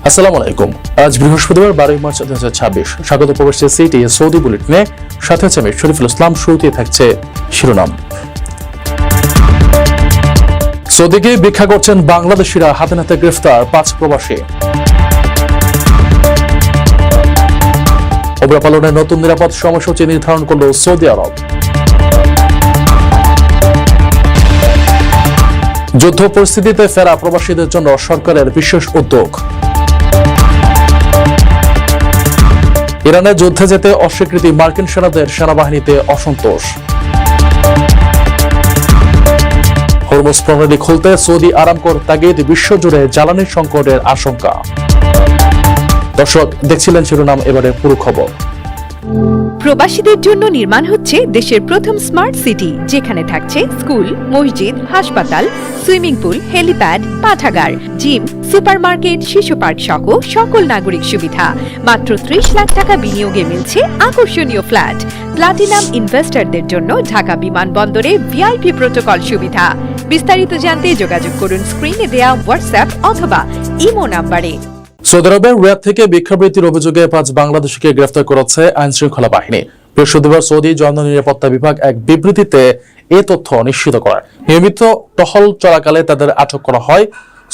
আসসালামু আলাইকুম। আজ বৃহস্পতিবার 12 মার্চ 2026। স্বাগত প্রবাসী সিটি সৌদি বুলেটিনে, সাথে আছে আমি শরীফুল ইসলাম। শুরুতে থাকছে শিরোনাম। সৌদিকে ভিক্ষা করছেন বাংলাদেশিরা, হাতে নাতে গ্রেফতার 5 প্রবাসী। ওমরা পালনের নতুন নিরাপদ সময়সূচি নির্ধারণ করল সৌদি আরব। যুদ্ধ পরিস্থিতিতে ফেরা প্রবাসীদের জন্য সরকারের বিশেষ উদ্যোগ। ইরানের যুদ্ধে যেতে অস্বীকৃতি, মার্কিন সেনাদের সেনাবাহিনীতে অসন্তোষ। হরমুজ প্রণালী খুলতে সৌদি আরামকোর তাগিদ, বিশ্বজুড়ে জ্বালানি সংকটের আশঙ্কা। দর্শক, দেখছিলেন শিরোনাম, এবারে পুরো খবর। প্রবাসীদের জন্য নির্মাণ হচ্ছে দেশের প্রথম স্মার্ট সিটি, যেখানে থাকছে স্কুল, মসজিদ, হাসপাতাল, সুইমিং পুল, হেলিপ্যাড, পাঠাগার, জিম, সুপারমার্কেট, শিশু পার্ক সহ সকল নাগরিক সুবিধা। মাত্র 30 লাখ টাকা বিনিয়োগে মিলছে আকর্ষণীয় ফ্ল্যাট। প্লাটিনাম ইনভেস্টরদের জন্য ঢাকা বিমানবন্দরে ভিআইপি প্রোটোকল সুবিধা। বিস্তারিত জানতে যোগাযোগ করুন স্ক্রিনে দেয়া হোয়াটসঅ্যাপ অথবা ইমো নাম্বারে। সৌদি আরবের রিয়াদ থেকে ভিক্ষাবৃত্তির অভিযোগে 5 বাংলাদেশিকে গ্রেফতার করেছে আইন শৃঙ্খলা বাহিনী। বৃহস্পতিবার সৌদি জননিরাপত্তা বিভাগ এক বিবৃতিতে এ তথ্য নিশ্চিত করে। নিয়মিত টহল চলাকালে তাদের আটক করা হয়।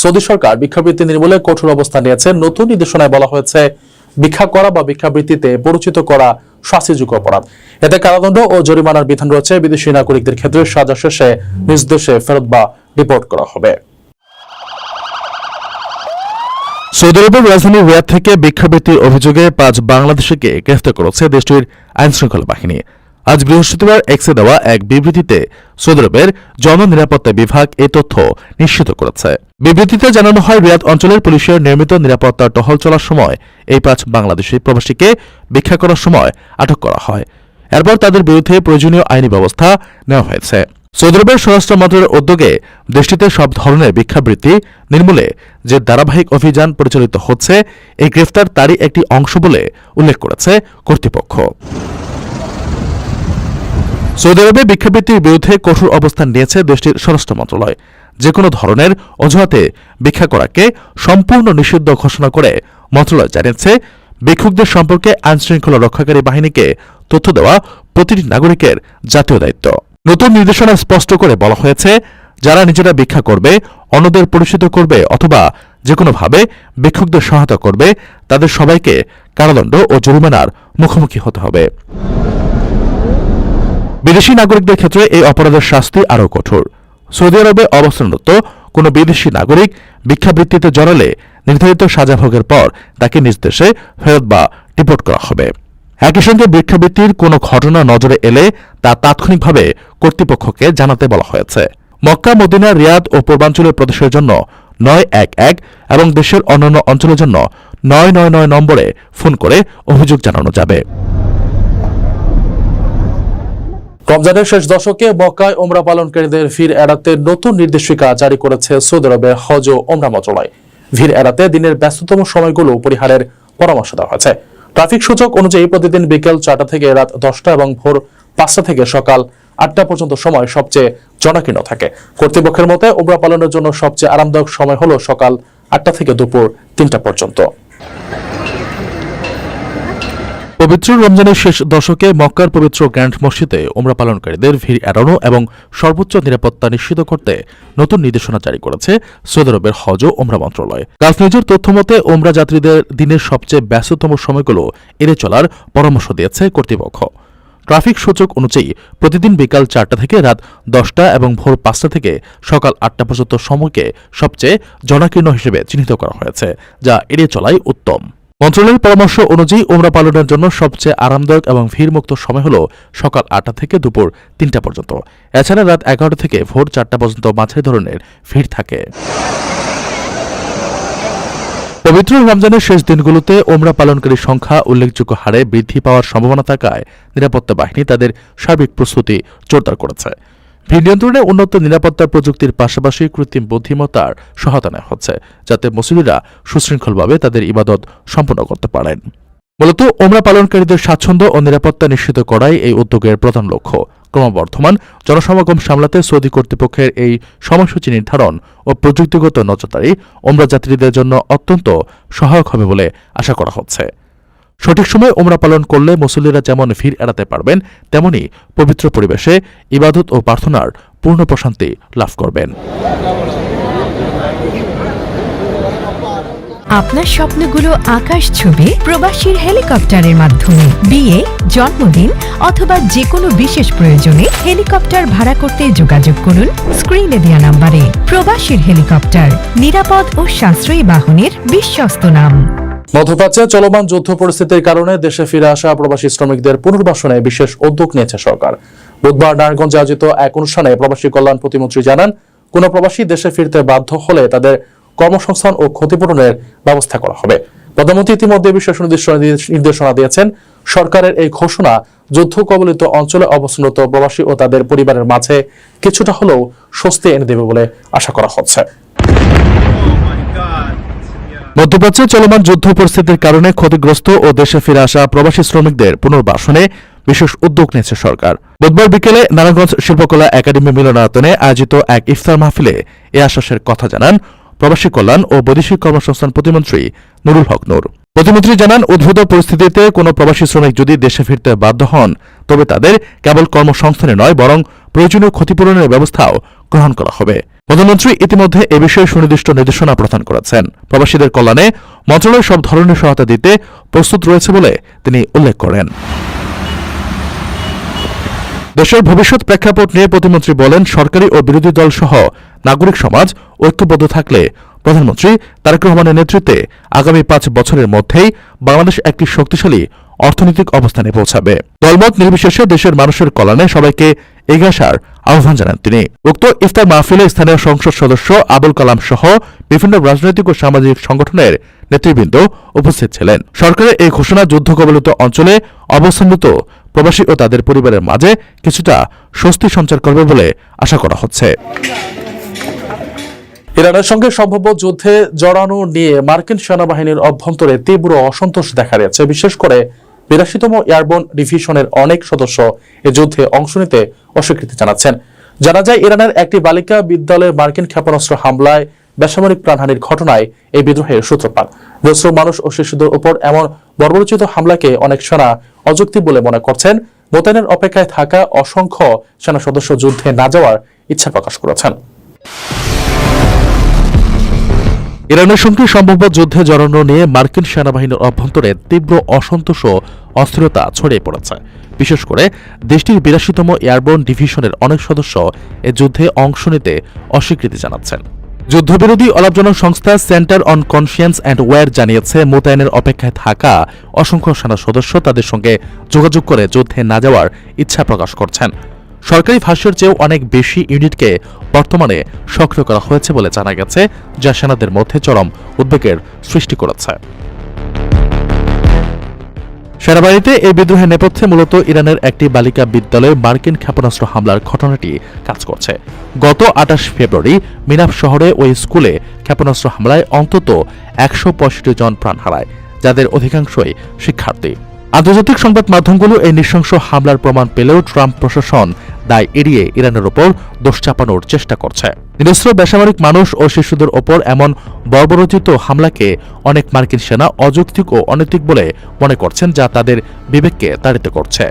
সৌদি সরকার ভিক্ষাবৃত্তি নির্মূলে কঠোর অবস্থান নিয়েছে। নতুন নির্দেশনায় বলা হয়েছে, ভিক্ষা করা বা ভিক্ষাবৃত্তিতে পরিচিত করা শাস্তিযোগ্য অপরাধ। এতে কারাদণ্ড ও জরিমানার বিধান রয়েছে। বিদেশি নাগরিকদের ক্ষেত্রে সাজা শেষে নিজ দেশে ফেরত বা ডিপোর্ট করা হবে। সৌদি আরবের রাজধানী রিয়াদ থেকে ভিক্ষাবৃত্তির অভিযোগে 5 বাংলাদেশিকে গ্রেফতার করেছে দেশটির আইন শৃঙ্খলা বাহিনী। আজ বৃহস্পতিবার এক্সে দেওয়া এক বিবৃতিতে সৌদি আরবের জননিরাপত্তা বিভাগ এই তথ্য নিশ্চিত করেছে। বিবৃতিতে জানানো হয়, রিয়াদ অঞ্চলের পুলিশের নিয়মিত নিরাপত্তা টহল চলার সময় এই 5 বাংলাদেশি প্রবাসীকে ভিক্ষা করার সময় আটক করা হয়। এরপর তাদের বিরুদ্ধে প্রয়োজনীয় আইনি ব্যবস্থা নেওয়া হয়েছে। সৌদি আরবের স্বরাষ্ট্র মন্ত্রণালয়ের উদ্যোগে দেশটিতে সব ধরনের ভিক্ষাবৃত্তি নির্মূলে যে ধারাবাহিক অভিযান পরিচালিত হচ্ছে, এই গ্রেফতার তারই একটি অংশ বলে উল্লেখ করেছে কর্তৃপক্ষ। সৌদি আরবে ভিক্ষাবৃত্তির বিরুদ্ধে কঠোর অবস্থান নিয়েছে দেশটির স্বরাষ্ট্র মন্ত্রণালয়। যে কোনো ধরনের অজুহাতে ভিক্ষা করাকে সম্পূর্ণ নিষিদ্ধ ঘোষণা করে মন্ত্রণালয় জানিয়েছে, ভিক্ষুকদের সম্পর্কে আইন শৃঙ্খলা রক্ষাকারী বাহিনীকে তথ্য দেওয়া প্রতিটি নাগরিকের জাতীয় দায়িত্ব। নতুন নির্দেশনায় স্পষ্ট করে বলা হয়েছে, যারা নিজেরা ভিক্ষা করবে, অন্যদের পরিচিত করবে অথবা যে কোনোভাবে ভিক্ষুকদের সহায়তা করবে, তাদের সবাইকে কারাদণ্ড ও জরিমানার মুখোমুখি হতে হবে। বিদেশি নাগরিকদের ক্ষেত্রে এই অপরাধের শাস্তি আরও কঠোর। সৌদি আরবে অবস্থানরত কোনো বিদেশি নাগরিক ভিক্ষাবৃত্তিতে জড়ালে নির্ধারিত সাজা ভোগের পর তাকে নিজ দেশে ফেরত বা ডিপোর্ট করা হবে। একই সঙ্গে ভিক্ষাবৃত্তির কোনো ঘটনা নজরে এলে তা তাৎক্ষণিকভাবে কর্তৃপক্ষকে জানাতে বলা হয়েছে। মক্কা, মদিনা, রিয়াদ ও পূর্বাঞ্চলের প্রদেশের জন্য 911 এবং দেশের অন্যান্য অঞ্চলের জন্য 999 নম্বরে ফোন করে অভিযোগ জানানো যাবে। রমজানের শেষ দশকে মক্কায় ওমরা পালনকারীদের ভিড় এড়াতে নতুন নির্দেশিকা জারি করেছে সৌদি আরবের হজ ও ওমরা মন্ত্রণালয়। ভিড় এড়াতে দিনের ব্যস্ততম সময়গুলো পরিহারের পরামর্শ দেওয়া হয়েছে। ট্রাফিক সূচক অনুযায়ী প্রতিদিন বিকেল 4টা থেকে রাত 10টা এবং ভোর 5টা থেকে সকাল 8টা পর্যন্ত সময় সবচেয়ে জনাকীর্ণ থাকে। কর্তৃপক্ষের মতে ওমরা পালনের জন্য সবচেয়ে আরামদায়ক সময় হলো সকাল 8টা থেকে দুপুর 3টা পর্যন্ত। পবিত্র রমজানের শেষ দশকে মক্কার পবিত্র গ্র্যান্ড মসজিদে ওমরা পালনকারীদের ভিড় এড়ানো এবং সর্বোচ্চ নিরাপত্তা নিশ্চিত করতে নতুন নির্দেশনা জারি করেছে সৌদি আরবের হজ ও ওমরা মন্ত্রণালয়। গালফ নিউজের তথ্য মতে, ওমরা যাত্রীদের দিনের সবচেয়ে ব্যস্ততম সময়গুলো এড়িয়ে চলার পরামর্শ দিয়েছে কর্তৃপক্ষ। ট্রাফিক সূচক অনুযায়ী প্রতিদিন বিকাল 4টা থেকে রাত 10টা এবং ভোর 5টা থেকে সকাল 8টা পর্যন্ত সময়কে সবচেয়ে জনাকীর্ণ হিসেবে চিহ্নিত করা হয়েছে, যা এড়িয়ে চলাই উত্তম। মন্ত্রণালয়ের পরামর্শ অনুযায়ী ওমরা পালনের জন্য সবচেয়ে আরামদায়ক এবং ভিড়মুক্ত সময় হল সকাল 8টা থেকে দুপুর 3টা পর্যন্ত। এছাড়া রাত 11টা থেকে ভোর 4টা পর্যন্ত মাঝারি ধরনের ভিড় থাকে। পবিত্র রমজানের শেষ দিনগুলোতে ওমরা পালনকারীর সংখ্যা উল্লেখযোগ্য হারে বৃদ্ধি পাওয়ার সম্ভাবনা থাকায় নিরাপত্তা বাহিনী তাদের সার্বিক প্রস্তুতি জোরদার করেছে। ভিড় নিয়ন্ত্রণে উন্নত নিরাপত্তা প্রযুক্তির পাশাপাশি কৃত্রিম বুদ্ধিমত্তার সহায়তা নেওয়া হচ্ছে, যাতে মুসল্লিরা সুশৃঙ্খলভাবে তাদের ইবাদত সম্পন্ন করতে পারেন। মূলত ওমরা পালনকারীদের স্বাচ্ছন্দ্য ও নিরাপত্তা নিশ্চিত করাই এই উদ্যোগের প্রধান লক্ষ্য। ক্রমবর্ধমান জনসমাগম সামলাতে সৌদি কর্তৃপক্ষের এই সময়সূচি নির্ধারণ ও প্রযুক্তিগত নজরদারি ওমরা যাত্রীদের জন্য অত্যন্ত সহায়ক হবে বলে আশা করা হচ্ছে। সঠিক সময়ে ওমরা পালন করলে মুসল্লিরা যেমন ভিড় এড়াতে পারবেন, তেমনি পবিত্র পরিবেশে ইবাদত ও প্রার্থনার পূর্ণ প্রশান্তি লাভ করবেন। আপনার স্বপ্নগুলো আকাশ ছুবে প্রবাসীর হেলিকপ্টারের মাধ্যমে। বিয়ে, জন্মদিন অথবা যে কোনো বিশেষ প্রয়োজনে হেলিকপ্টার ভাড়া করতে যোগাযোগ করুন স্ক্রিনে দেওয়া নাম্বারে। প্রবাসীর হেলিকপ্টার, নিরাপদ ও সাশ্রয়ী বাহনের বিশ্বস্ত নাম। মধ্যপ্রাচ্যে চলমান যুদ্ধ পরিস্থিতির কারণে দেশে ফিরে আসা প্রবাসী শ্রমিকদের পুনর্বাসনে বিশেষ উদ্যোগ নিয়েছে সরকার। বুধবার নারায়ণগঞ্জে আয়োজিত এক অনুষ্ঠানে প্রবাসী কল্যাণ প্রতিমন্ত্রী জানান, কোন প্রবাসী দেশে ফিরতে বাধ্য হলে তাদের কর্মসংস্থান ও ক্ষতিপূরণের ব্যবস্থা করা হবে। প্রধানমন্ত্রী ইতিমধ্যে বিশেষ নির্দেশনা দিয়েছেন। সরকারের এই ঘোষণা যুদ্ধ কবলিত অঞ্চলে অবস্থানরত প্রবাসী ও তাদের পরিবারের মাঝে কিছুটা হলেও স্বস্তি এনে দেবে বলে আশা করা হচ্ছে। মধ্যপ্রাচ্যে চলমান যুদ্ধ পরিস্থিতির কারণে ক্ষতিগ্রস্ত ও দেশে ফিরে আসা প্রবাসী শ্রমিকদের পুনর্বাসনে বিশেষ উদ্যোগ নিয়েছে সরকার। বুধবার বিকেলে নারায়ণগঞ্জ শিল্পকলা একাডেমি মিলনায়তনে আয়োজিত এক ইফতার মাহফিলে এ আশ্বাসের কথা জানান প্রবাসী কল্যাণ ও বৈদেশিক কর্মসংস্থান প্রতিমন্ত্রী নুরুল হক নূর। প্রতিমন্ত্রী জানান, উদ্ভূত পরিস্থিতিতে কোনো প্রবাসী শ্রমিক যদি দেশে ফিরতে বাধ্য হন, তবে তাদের কেবল কর্মসংস্থানে নয়, বরং প্রয়োজনীয় ক্ষতিপূরণের ব্যবস্থাও গ্রহণ করা হবে। প্রধানমন্ত্রী ইতিমধ্যে এ বিষয়ে সুনির্দিষ্ট নির্দেশনা প্রদান করেছেন। প্রবাসীদের কল্যাণে মন্ত্রণালয় সব ধরনের সহায়তা দিতে প্রস্তুত রয়েছে বলে তিনি উল্লেখ করেন। দেশের ভবিষ্যৎ প্রেক্ষাপট নিয়ে প্রতিমন্ত্রী বলেন, সরকারি ও বিরোধী দল সহ নাগরিক সমাজ ঐক্যবদ্ধ থাকলে প্রধানমন্ত্রী তারেক রহমানের নেতৃত্বে আগামী 5 বছরের মধ্যেই বাংলাদেশ একটি শক্তিশালী অর্থনৈতিক অবস্থানে পৌঁছাবে। দলমত নির্বিশেষে দেশের মানুষের কল্যাণে সবাইকে এগিয়ে আসার আহ্বান জানান তিনি। উক্ত ইফতার মাহফিলে স্থানীয় সংসদ সদস্য আবুল কালাম সহ বিভিন্ন রাজনৈতিক ও সামাজিক সংগঠনের নেতৃবৃন্দ উপস্থিত ছিলেন। সরকারের এই ঘোষণা যুদ্ধ কবলিত অঞ্চলে অবস্থানরত প্রবাসী ও তাদের পরিবারের মাঝে কিছুটা স্বস্তি সঞ্চার করবে বলে আশা করা হচ্ছে। ইরানের সঙ্গে সম্ভাব্য যুদ্ধে জড়ানো নিয়ে মার্কিন সেনাবাহিনীর অভ্যন্তরে তীব্র অসন্তোষ দেখা দিয়েছে। বিশেষ করে 82তম এয়ারবোন ডিভিশনের অনেক সদস্য এ যুদ্ধে অংশ নিতে অস্বীকৃতি জানাচ্ছেন। জানা যায়, ইরানের একটি বালিকা বিদ্যালয়ে মার্কিন ক্ষেপণাস্ত্র হামলায় বেসামরিক প্রাণহানির ঘটনায় এই বিদ্রোহের সূত্রপাত। দেশের মানুষ ও শিশুদের উপর এমন বর্বরোচিত হামলাকে অনেক সেনা অযৌক্তিক বলে মনে করছেন। মোতায়েনের অপেক্ষায় থাকা অসংখ্য সেনা সদস্য যুদ্ধে না যাওয়ার ইচ্ছা প্রকাশ করেছেন। ইরানের সঙ্গে সম্ভাব্য যুদ্ধে জড়ানো নিয়ে মার্কিন সেনাবাহিনীর অভ্যন্তরে তীব্র অসন্তোষ ও অস্থিরতা ছড়িয়ে পড়েছে। বিশেষ করে দেশটির 82তম এয়ারবোন ডিভিশনের অনেক সদস্য এ যুদ্ধে অংশ নিতে অস্বীকৃতি জানাচ্ছেন। যুদ্ধবিরোধী অলাভজনক সংস্থা Center on Conscience and War জানিয়েছে, মোতায়েনের অপেক্ষায় থাকা অসংখ্য সেনা সদস্য তাদের সঙ্গে যোগাযোগ করে যুদ্ধে না যাওয়ার ইচ্ছা প্রকাশ করছেন। সরকারি ভাষ্যের চেয়েও অনেক বেশি ইউনিটকে বর্তমানে সক্রিয় করা হয়েছে বলে জানা গেছে, যা সেনাদের মধ্যে চরম উদ্বেগের সৃষ্টি করেছে। সেনাবাহিনীতে এই বিদ্রোহের নেপথ্যে মূলত ইরানের একটি বালিকা বিদ্যালয়ে মার্কিন ক্ষেপণাস্ত্র হামলার ঘটনাটি কাজ করছে। গত 28 ফেব্রুয়ারি মিনাফ শহরে ওই স্কুলে ক্ষেপণাস্ত্র হামলায় অন্তত 165 জন প্রাণ হারায়, যাদের অধিকাংশই শিক্ষার্থী। আন্তর্জাতিক সংবাদ মাধ্যমগুলো এই নৃশংস হামলার প্রমাণ পেলেও ট্রাম্প প্রশাসন দায় এড়িয়ে ইরানের ওপর দোষ চাপানোর চেষ্টা করছে। নিরস্ত্র বেসামরিক মানুষ ও শিশুদের ওপর এমন বর্বরোচিত হামলাকে অনেক মার্কিন সেনা অযৌক্তিক ও অনৈতিক বলে মনে করছেন, যা তাদের বিবেককে তাড়িত করছে।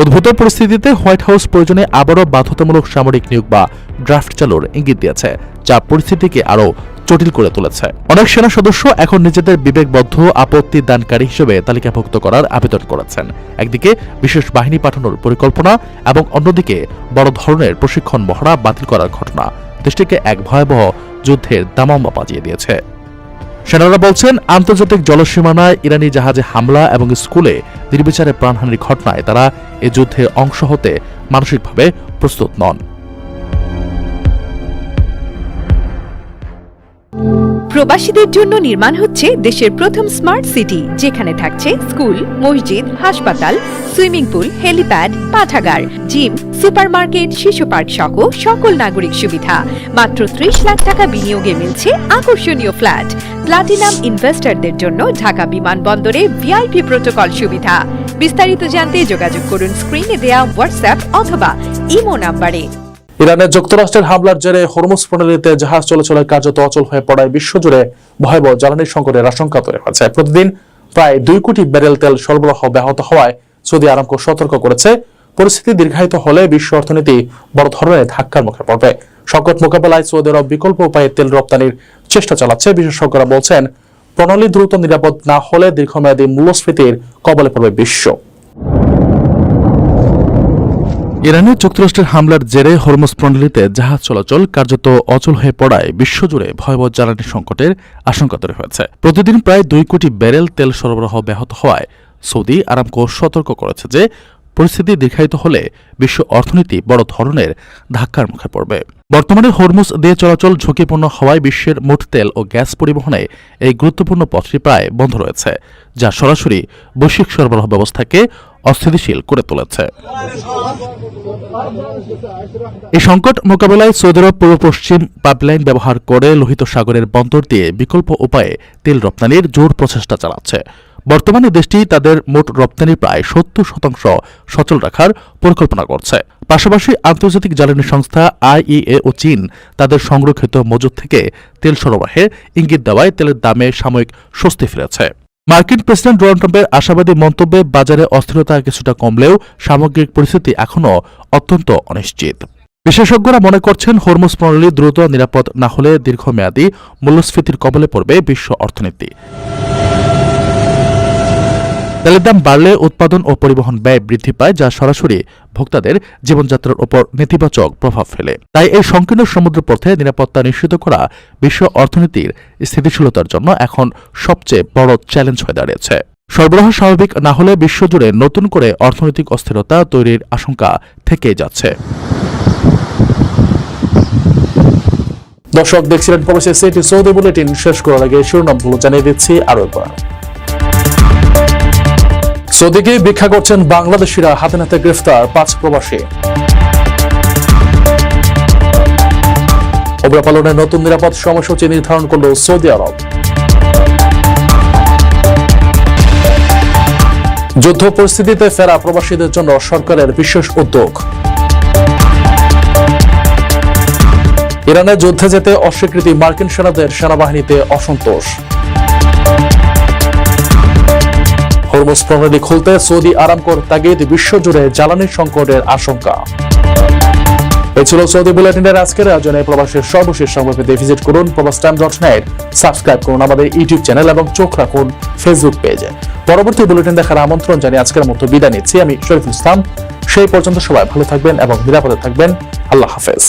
উদ্ভূত পরিস্থিতিতে হোয়াইট হাউস প্রয়োজনে আবারও বাধ্যতামূলক সামরিক নিয়োগ বা ড্রাফট চালুর ইঙ্গিত দিয়েছে, যা পরিস্থিতিকে আরও জটিল করে তুলেছে। অনেক সেনা সদস্য এখন নিজেদের বিবেকবদ্ধ আপত্তি দানকারী হিসেবে তালিকাভুক্ত করার আবেদন করেছেন। একদিকে বিশেষ বাহিনী পাঠানোর পরিকল্পনা এবং অন্যদিকে বড় ধরনের প্রশিক্ষণ মহড়া বাতিল করার ঘটনা দেশটিকে এক ভয়াবহ যুদ্ধের দামামা বাজিয়ে দিয়েছে। সেনারা বলছেন, আন্তর্জাতিক জলসীমানায় ইরানি জাহাজে হামলা এবং স্কুলে নির্বিচারে প্রাণহানির ঘটনায় তারা এ যুদ্ধে অংশ হতে মানসিকভাবে প্রস্তুত নন। প্রবাসীদের জন্য নির্মাণ হচ্ছে দেশের প্রথম স্মার্ট সিটি, যেখানে থাকছে স্কুল, মসজিদ, হাসপাতাল, সুইমিং পুল, হেলিপ্যাড, পাঠাগার, জিম, সুপারমার্কেট, শিশু পার্ক সহ সকল নাগরিক সুবিধা। মাত্র 30 লাখ টাকা বিনিয়োগে মিলছে আকর্ষণীয় ফ্ল্যাট। প্লাটিনাম ইনভেস্টরদের জন্য ঢাকা বিমানবন্দরে ভিআইপি প্রোটোকল সুবিধা। বিস্তারিত জানতে যোগাযোগ করুন স্ক্রিনে দেয়া হোয়াটসঅ্যাপ অথবা ইমো নাম্বারে। ইরানের যুক্তরাষ্ট্রের হামলার জেরে হরমুজ প্রণালীতে জাহাজ চলাচলে কার্যত অচল হয়ে পড়ায় বিশ্বজুড়ে ভয়াবহ জ্বালানি সংকটের আশঙ্কা তৈরি হয়েছে। প্রতিদিন প্রায় 2 কোটি ব্যারেল তেল সরবরাহ ব্যাহত হওয়ায় সৌদি আরামকো সতর্ক করেছে, পরিস্থিতি দীর্ঘায়িত হলে বিশ্ব অর্থনীতি বড় ধরনের ধাক্কার মুখে পড়বে। সংকট মোকাবেলায় সৌদি আরব বিকল্প উপায়ে তেল রপ্তানির চেষ্টা চালাচ্ছে। বিশেষজ্ঞরা বলছেন, প্রণালী দ্রুত নিরাপদ না হলে দীর্ঘমেয়াদী মূল্যস্ফীতির কবলে পড়বে বিশ্ব। ইরানের যুক্তরাষ্ট্রের হামলার জেরে হরমুজ প্রণালীতে জাহাজ চলাচল কার্যত অচল হয়ে পড়ায় বিশ্বজুড়ে ভয়াবহ জ্বালানি সংকটের আশঙ্কা তৈরি হয়েছে। প্রতিদিন প্রায় 2 কোটি ব্যারেল তেল সরবরাহ ব্যাহত হওয়ায় সৌদি আরামকো সতর্ক করেছে যে পরিস্থিতি দীর্ঘায়িত হলে বিশ্ব অর্থনীতি বড় ধরনের ধাক্কার মুখে পড়বে। বর্তমানে হরমুজ দিয়ে চলাচল ঝুঁকিপূর্ণ হওয়ায় বিশ্বের মোট তেল ও গ্যাস পরিবহনে এই গুরুত্বপূর্ণ পথটি প্রায় বন্ধ রয়েছে, যা সরাসরি বৈশ্বিক সরবরাহ ব্যবস্থাকে অস্থিতিশীল করে তুলেছে। এই সংকট মোকাবেলায় সৌদি আরব পূর্ব পশ্চিম পাইপলাইন ব্যবহার করে লোহিত সাগরের বন্দর দিয়ে বিকল্প উপায়ে তেল রপ্তানির জোর প্রচেষ্টা চালাচ্ছে। বর্তমানে দেশটি তাদের মোট রপ্তানির প্রায় 70% সচল রাখার পরিকল্পনা করছে। পাশাপাশি আন্তর্জাতিক জ্বালানি সংস্থা IEA ও চীন তাদের সংরক্ষিত মজুদ থেকে তেল সরবরাহের ইঙ্গিত দেওয়ায় তেলের দামে সাময়িক স্বস্তি ফিরেছে। মার্কিন প্রেসিডেন্ট ডোনাল্ড ট্রাম্পের আশাবাদী মন্তব্যে বাজারে অস্থিরতা কিছুটা কমলেও সামগ্রিক পরিস্থিতি এখনও অত্যন্ত অনিশ্চিত। বিশেষজ্ঞরা মনে করছেন, হরমুজ প্রণালী দ্রুত নিরাপদ না হলে দীর্ঘমেয়াদী মূল্যস্ফীতির কবলে পড়বে বিশ্ব অর্থনীতি। তেলের দাম বাড়লে উৎপাদন ও পরিবহন ব্যয় বৃদ্ধি পায়, যা সরাসরি ভোক্তাদের জীবনযাত্রার উপর নেতিবাচক প্রভাব ফেলে। তাই এই সংকীর্ণ সমুদ্রপথে নিরাপত্তা নিশ্চিত করা বিশ্ব অর্থনীতির স্থিতিশীলতার জন্য এখন সবচেয়ে বড় চ্যালেঞ্জ হয়ে দাঁড়িয়েছে। সরবরাহ স্বাভাবিক না হলে বিশ্বজুড়ে নতুন করে অর্থনৈতিক অস্থিরতা তৈরির আশঙ্কা থেকেই যাচ্ছে। দর্শক, দেখছিলেন প্রবাসী সিটি সৌদি বুলেটিন। শেষ করার আগে শিরোনামগুলো জানিয়ে দিচ্ছি আরো একবার। সৌদিকে ভিক্ষা করছেন বাংলাদেশিরা, হাতে নাতে গ্রেফতার 5 প্রবাসী। ওমরা পালনের নতুন নিরাপদ সময়সূচি নির্ধারণ করল সৌদি আরব। যুদ্ধ পরিস্থিতিতে ফেরা প্রবাসীদের জন্য সরকারের বিশেষ উদ্যোগ। ইরানের যুদ্ধে যেতে অস্বীকৃতি মার্কিন সেনাদের, সেনাবাহিনীতে অসন্তোষ। হরমুজ প্রণালী খুলতে সৌদি আরামকোর তাগিদ, বিশ্বজুড়ে জ্বালানি সংকটের আশঙ্কা। এই ছিল সৌদি বুলেটিনের আজকের আয়োজনে। প্রবাসের সর্বশেষ সংবাদ পেতে ভিজিট করুন probastime.net, সাবস্ক্রাইব করুন আমাদের ইউটিউব চ্যানেল এবং চোখ রাখুন ফেসবুক পেজে। পরবর্তী বুলেটিন দেখার আমন্ত্রণ জানিয়ে আজকের মতো বিদায় নিচ্ছি আমি শরীফুল ইসলাম। সেই পর্যন্ত সবাই ভালো থাকবেন এবং নিরাপদে থাকবেন। আল্লাহ হাফেজ।